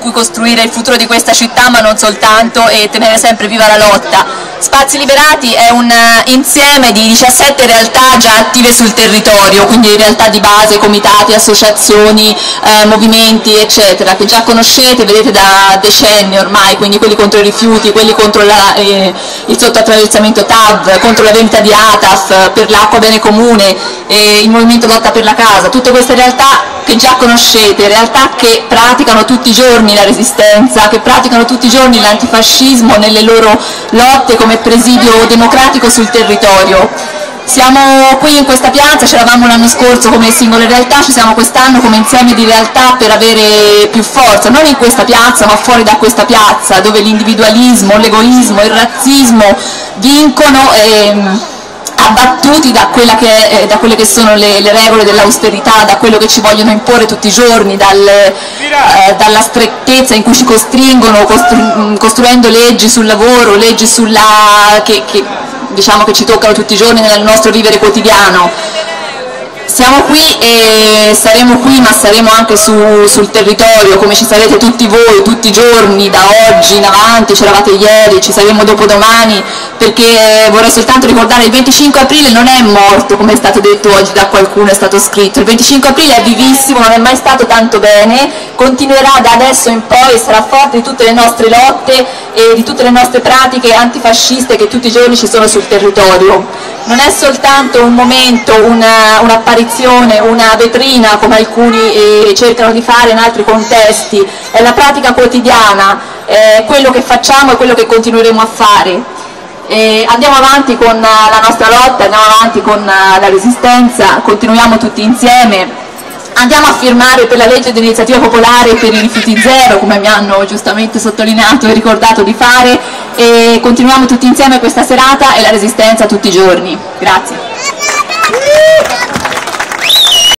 cui costruire il futuro di questa città, ma non soltanto, e tenere sempre viva la lotta. Spazi Liberati è un insieme di 17 realtà già attive sul territorio, quindi realtà di base, comitati, associazioni, movimenti eccetera, che già conoscete, vedete da decenni ormai, quindi quelli contro i rifiuti, quelli contro il sottoattraversamento TAV, contro la vendita di ATAF, per l'acqua bene comune, il movimento lotta per la casa, tutte queste realtà che già conoscete, realtà che praticano tutti i giorni la resistenza, che praticano tutti i giorni l'antifascismo nelle loro lotte come presidio democratico sul territorio. Siamo qui in questa piazza, c'eravamo l'anno scorso come singole realtà, ci siamo quest'anno come insieme di realtà per avere più forza, non in questa piazza ma fuori da questa piazza, dove l'individualismo, l'egoismo, il razzismo vincono abbattuti da quelle che sono le regole dell'austerità, da quello che ci vogliono imporre tutti i giorni, dalla strettezza in cui ci costringono, costruendo leggi sul lavoro, leggi diciamo che ci toccano tutti i giorni nel nostro vivere quotidiano. Siamo qui e saremo qui, ma saremo anche sul territorio, come ci sarete tutti voi, tutti i giorni, da oggi in avanti, c'eravate ieri, ci saremo dopodomani, perché vorrei soltanto ricordare il 25 aprile non è morto, come è stato detto oggi da qualcuno, è stato scritto, il 25 aprile è vivissimo, non è mai stato tanto bene, continuerà da adesso in poi e sarà forte di tutte le nostre lotte e di tutte le nostre pratiche antifasciste che tutti i giorni ci sono sul territorio. Non è soltanto un momento, un'apparizione, una vetrina come alcuni cercano di fare in altri contesti, è la pratica quotidiana, è quello che facciamo e quello che continueremo a fare. Andiamo avanti con la nostra lotta, andiamo avanti con la resistenza, continuiamo tutti insieme. Andiamo a firmare per la legge di iniziativa popolare per i rifiuti zero, come mi hanno giustamente sottolineato e ricordato di fare, e continuiamo tutti insieme questa serata e la resistenza tutti i giorni. Grazie.